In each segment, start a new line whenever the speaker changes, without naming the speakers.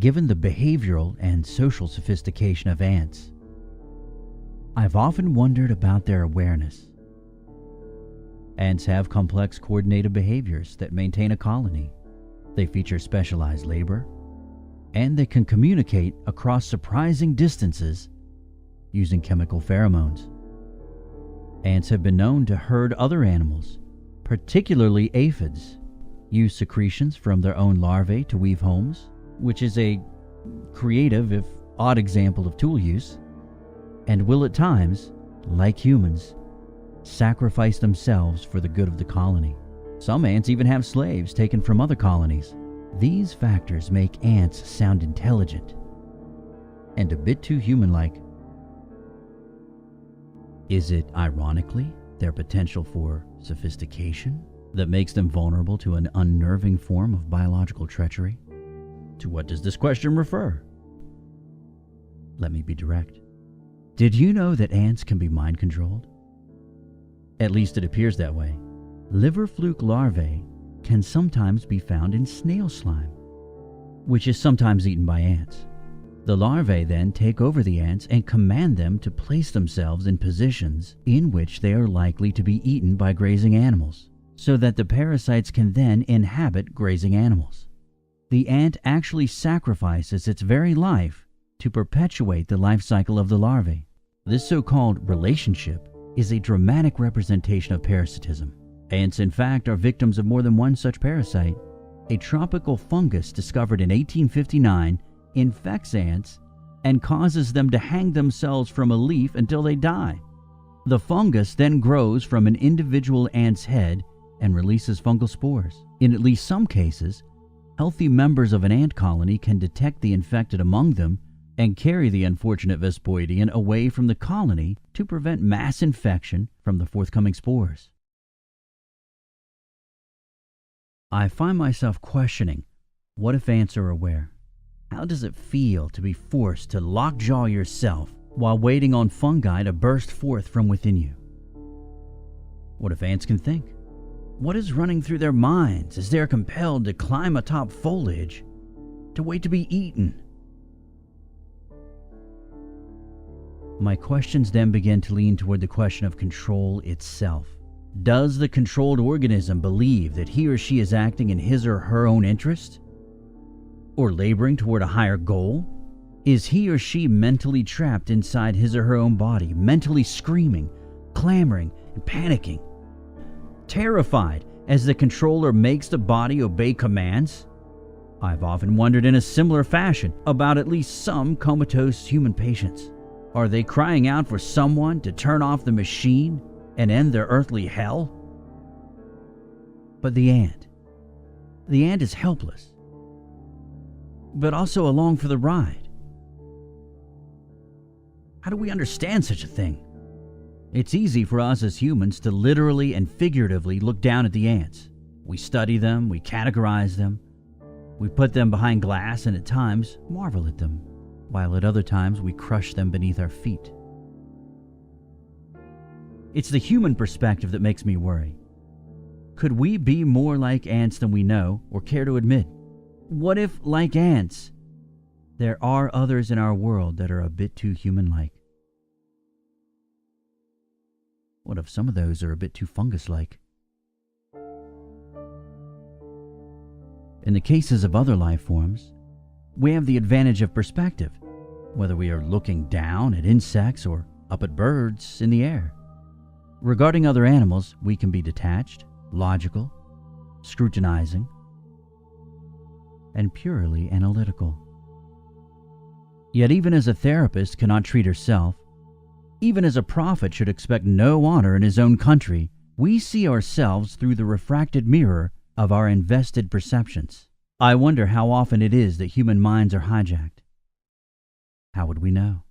Given the behavioral and social sophistication of ants, I've often wondered about their awareness. Ants have complex coordinated behaviors that maintain a colony. They feature specialized labor, and they can communicate across surprising distances using chemical pheromones. Ants have been known to herd other animals, particularly aphids, use secretions from their own larvae to weave homes, which is a creative if odd example of tool use, and will at times, like humans, sacrifice themselves for the good of the colony. Some ants even have slaves taken from other colonies. These factors make ants sound intelligent and a bit too human-like. Is it, ironically, their potential for sophistication that makes them vulnerable to an unnerving form of biological treachery? To what does this question refer? Let me be direct. Did you know that ants can be mind-controlled? At least it appears that way. Liver fluke larvae can sometimes be found in snail slime, which is sometimes eaten by ants. The larvae then take over the ants and command them to place themselves in positions in which they are likely to be eaten by grazing animals, so that the parasites can then inhabit grazing animals. The ant actually sacrifices its very life to perpetuate the life cycle of the larvae. This so-called relationship is a dramatic representation of parasitism. Ants, in fact, are victims of more than one such parasite. A tropical fungus discovered in 1859 infects ants and causes them to hang themselves from a leaf until they die. The fungus then grows from an individual ant's head and releases fungal spores. In at least some cases, healthy members of an ant colony can detect the infected among them and carry the unfortunate Vespoidean away from the colony to prevent mass infection from the forthcoming spores. I find myself questioning, what if ants are aware? How does it feel to be forced to lockjaw yourself while waiting on fungi to burst forth from within you? What if ants can think? What is running through their minds as they are compelled to climb atop foliage to wait to be eaten? My questions then begin to lean toward the question of control itself. Does the controlled organism believe that he or she is acting in his or her own interest? Or laboring toward a higher goal? Is he or she mentally trapped inside his or her own body, mentally screaming, clamoring, and panicking? Terrified as the controller makes the body obey commands? I've often wondered in a similar fashion about at least some comatose human patients. Are they crying out for someone to turn off the machine and end their earthly hell? But the ant is helpless, but also along for the ride. How do we understand such a thing? It's easy for us as humans to literally and figuratively look down at the ants. We study them, we categorize them, we put them behind glass and at times marvel at them, while at other times we crush them beneath our feet. It's the human perspective that makes me worry. Could we be more like ants than we know or care to admit? What if, like ants, there are others in our world that are a bit too human-like? What if some of those are a bit too fungus-like? In the cases of other life forms, we have the advantage of perspective, whether we are looking down at insects or up at birds in the air. Regarding other animals, we can be detached, logical, scrutinizing, and purely analytical. Yet even as a therapist cannot treat herself, even as a prophet should expect no honor in his own country, we see ourselves through the refracted mirror of our invested perceptions. I wonder how often it is that human minds are hijacked. How would we know?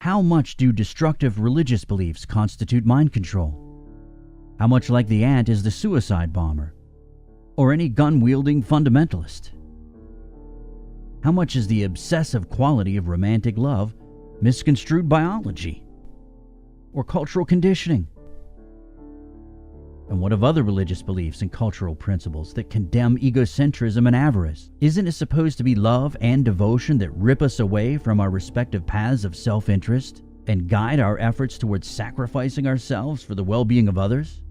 How much do destructive religious beliefs constitute mind control? How much like the ant is the suicide bomber, or any gun-wielding fundamentalist? How much is the obsessive quality of romantic love misconstrued biology or cultural conditioning? And what of other religious beliefs and cultural principles that condemn egocentrism and avarice? Isn't it supposed to be love and devotion that rip us away from our respective paths of self-interest and guide our efforts towards sacrificing ourselves for the well-being of others?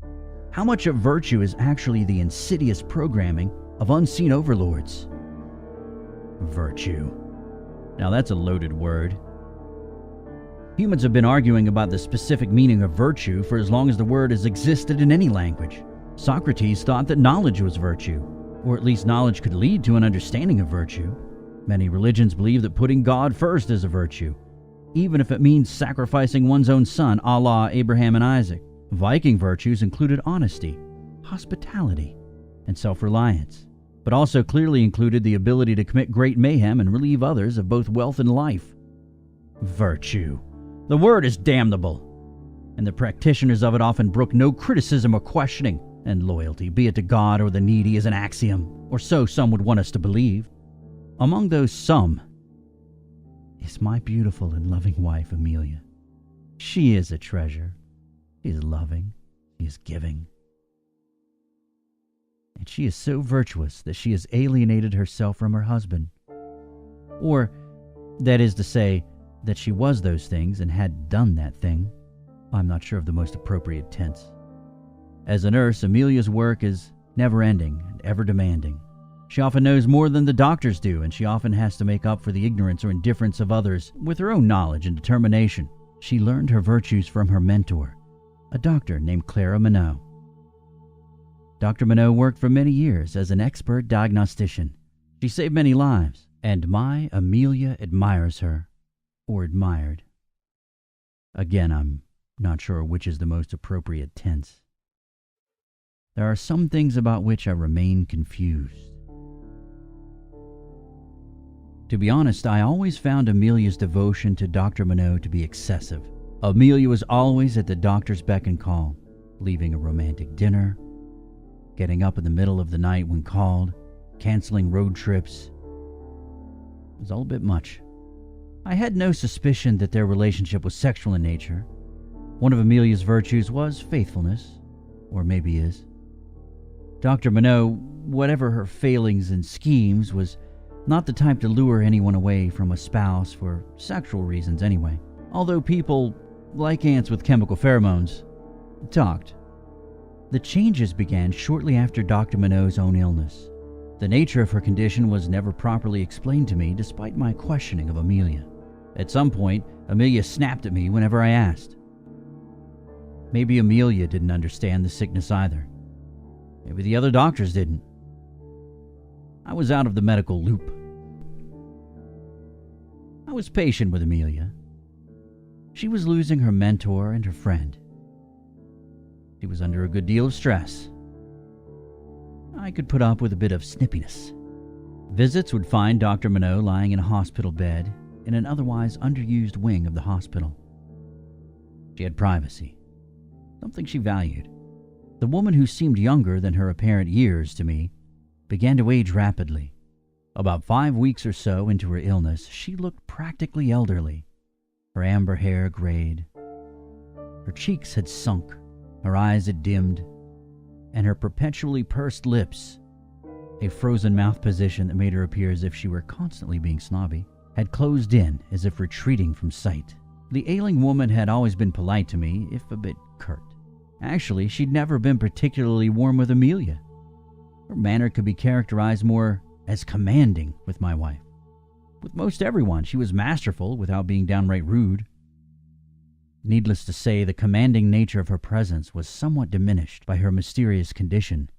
How much of virtue is actually the insidious programming of unseen overlords? Virtue. Now that's a loaded word. Humans have been arguing about the specific meaning of virtue for as long as the word has existed in any language. Socrates thought that knowledge was virtue, or at least knowledge could lead to an understanding of virtue. Many religions believe that putting God first is a virtue, even if it means sacrificing one's own son, a la Abraham and Isaac. Viking virtues included honesty, hospitality, and self-reliance, but also clearly included the ability to commit great mayhem and relieve others of both wealth and life. Virtue. The word is damnable, and the practitioners of it often brook no criticism or questioning, and loyalty, be it to God or the needy, is an axiom, or so some would want us to believe. Among those some is my beautiful and loving wife, Amelia. She is a treasure. She is loving. She is giving. And she is so virtuous that she has alienated herself from her husband. Or, that is to say, that she was those things and had done that thing. I'm not sure of the most appropriate tense. As a nurse, Amelia's work is never-ending and ever-demanding. She often knows more than the doctors do, and she often has to make up for the ignorance or indifference of others with her own knowledge and determination. She learned her virtues from her mentor, a doctor named Clara Minot. Dr. Minot worked for many years as an expert diagnostician. She saved many lives, and my Amelia admires her. Or admired. Again, I'm not sure which is the most appropriate tense. There are some things about which I remain confused. To be honest, I always found Amelia's devotion to Dr. Minot to be excessive. Amelia was always at the doctor's beck and call, leaving a romantic dinner, getting up in the middle of the night when called, canceling road trips. It was all a bit much. I had no suspicion that their relationship was sexual in nature. One of Amelia's virtues was faithfulness, or maybe is. Dr. Minot, whatever her failings and schemes, was not the type to lure anyone away from a spouse for sexual reasons anyway. Although people, like ants with chemical pheromones, talked. The changes began shortly after Dr. Minot's own illness. The nature of her condition was never properly explained to me despite my questioning of Amelia. At some point, Amelia snapped at me whenever I asked. Maybe Amelia didn't understand the sickness either. Maybe the other doctors didn't. I was out of the medical loop. I was patient with Amelia. She was losing her mentor and her friend. She was under a good deal of stress. I could put up with a bit of snippiness. Visits would find Dr. Minot lying in a hospital bed in an otherwise underused wing of the hospital. She had privacy, something she valued. The woman, who seemed younger than her apparent years to me, began to age rapidly. About 5 weeks or so into her illness, she looked practically elderly. Her amber hair grayed. Her cheeks had sunk, her eyes had dimmed, and her perpetually pursed lips, a frozen mouth position that made her appear as if she were constantly being snobby, had closed in as if retreating from sight. The ailing woman had always been polite to me, if a bit curt. Actually, she'd never been particularly warm with Amelia. Her manner could be characterized more as commanding with my wife. With most everyone, she was masterful without being downright rude. Needless to say, the commanding nature of her presence was somewhat diminished by her mysterious condition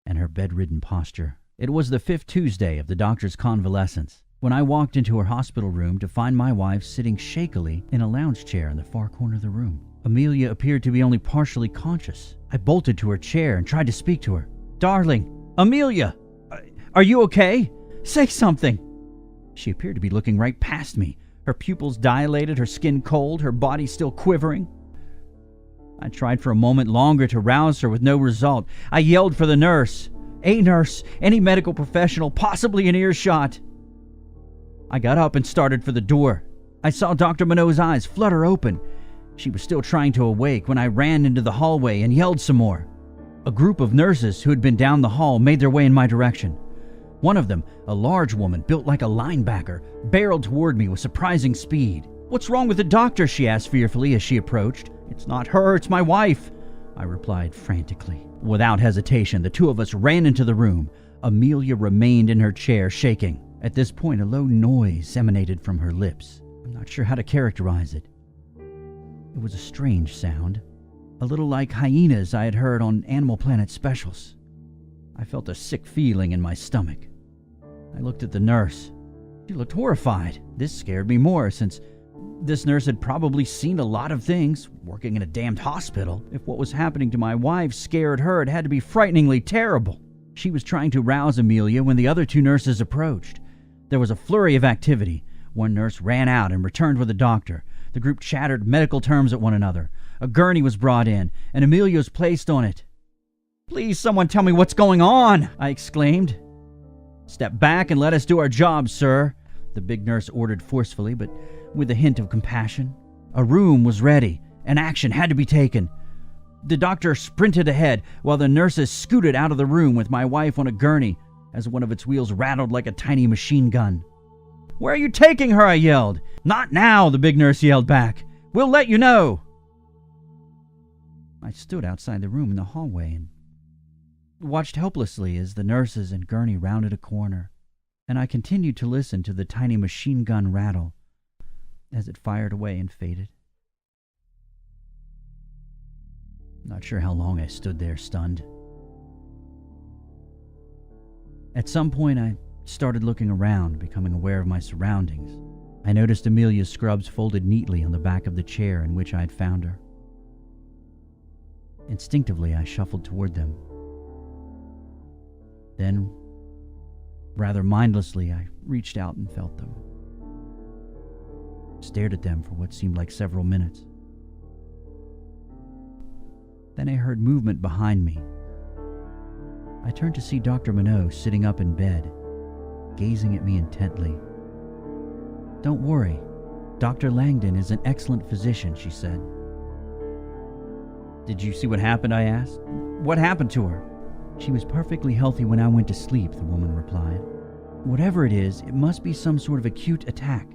and her bedridden posture. It was the 5th Tuesday of the doctor's convalescence when I walked into her hospital room to find my wife sitting shakily in a lounge chair in the far corner of the room. Amelia appeared to be only partially conscious. I bolted to her chair and tried to speak to her. "Darling, Amelia! Are you okay? Say something!" She appeared to be looking right past me, her pupils dilated, her skin cold, her body still quivering. I tried for a moment longer to rouse her with no result. I yelled for the nurse. A nurse, any medical professional, possibly in earshot. I got up and started for the door. I saw Dr. Minot's eyes flutter open. She was still trying to awake when I ran into the hallway and yelled some more. A group of nurses who had been down the hall made their way in my direction. One of them, a large woman built like a linebacker, barreled toward me with surprising speed. "What's wrong with the doctor?" she asked fearfully as she approached. "It's not her, it's my wife," I replied frantically. Without hesitation, the two of us ran into the room. Amelia remained in her chair, shaking. At this point, a low noise emanated from her lips. I'm not sure how to characterize it. It was a strange sound, a little like hyenas I had heard on Animal Planet specials. I felt a sick feeling in my stomach. I looked at the nurse. She looked horrified. This scared me more, since this nurse had probably seen a lot of things, working in a damned hospital. If what was happening to my wife scared her, it had to be frighteningly terrible. She was trying to rouse Amelia when the other two nurses approached. There was a flurry of activity. One nurse ran out and returned with a doctor. The group chattered medical terms at one another. A gurney was brought in, and Amelia was placed on it. "Please, someone tell me what's going on!" I exclaimed. "Step back and let us do our job, sir," the big nurse ordered forcefully, but with a hint of compassion. A room was ready, and action had to be taken. The doctor sprinted ahead, while the nurses scooted out of the room with my wife on a gurney as one of its wheels rattled like a tiny machine gun. "Where are you taking her?" I yelled. "Not now," the big nurse yelled back. "We'll let you know." I stood outside the room in the hallway and watched helplessly as the nurses and gurney rounded a corner, and I continued to listen to the tiny machine gun rattle as it fired away and faded. Not sure how long I stood there, stunned. At some point, I started looking around, becoming aware of my surroundings. I noticed Amelia's scrubs folded neatly on the back of the chair in which I had found her. Instinctively, I shuffled toward them. Then, rather mindlessly, I reached out and felt them. Stared at them for what seemed like several minutes. Then I heard movement behind me. I turned to see Dr. Minot sitting up in bed, gazing at me intently. "Don't worry. Dr. Langdon is an excellent physician," she said. "Did you see what happened?" I asked. "What happened to her?" "She was perfectly healthy when I went to sleep," the woman replied. "Whatever it is, it must be some sort of acute attack.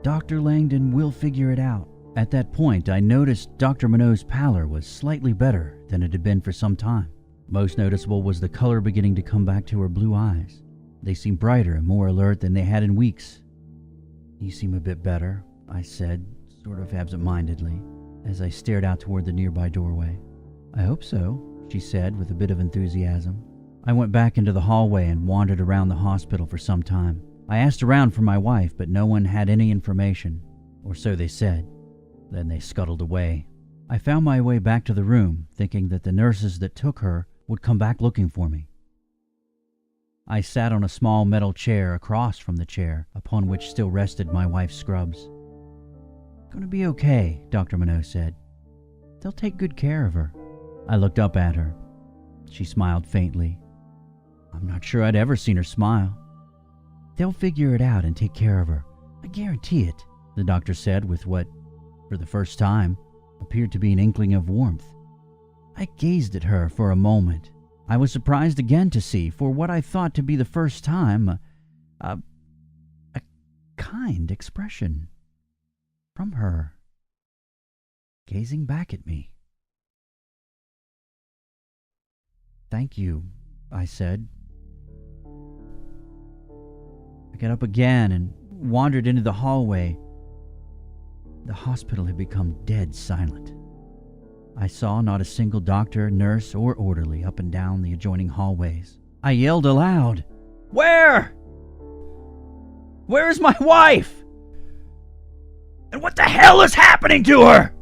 Dr. Langdon will figure it out." At that point, I noticed Dr. Minot's pallor was slightly better than it had been for some time. Most noticeable was the color beginning to come back to her blue eyes. They seemed brighter and more alert than they had in weeks. "You seem a bit better," I said, sort of absent-mindedly, as I stared out toward the nearby doorway. "I hope so," she said with a bit of enthusiasm. I went back into the hallway and wandered around the hospital for some time. I asked around for my wife, but no one had any information, or so they said. Then they scuttled away. I found my way back to the room, thinking that the nurses that took her would come back looking for me. I sat on a small metal chair across from the chair upon which still rested my wife's scrubs. "Gonna be okay," Dr. Minot said. "They'll take good care of her." I looked up at her. She smiled faintly. I'm not sure I'd ever seen her smile. "They'll figure it out and take care of her. I guarantee it," the doctor said with what, for the first time, appeared to be an inkling of warmth. I gazed at her for a moment. I was surprised again to see, for what I thought to be the first time, a kind expression from her, gazing back at me. "Thank you," I said. I got up again and wandered into the hallway. The hospital had become dead silent. I saw not a single doctor, nurse, or orderly up and down the adjoining hallways. I yelled aloud, "Where? Where is my wife? And what the hell is happening to her?"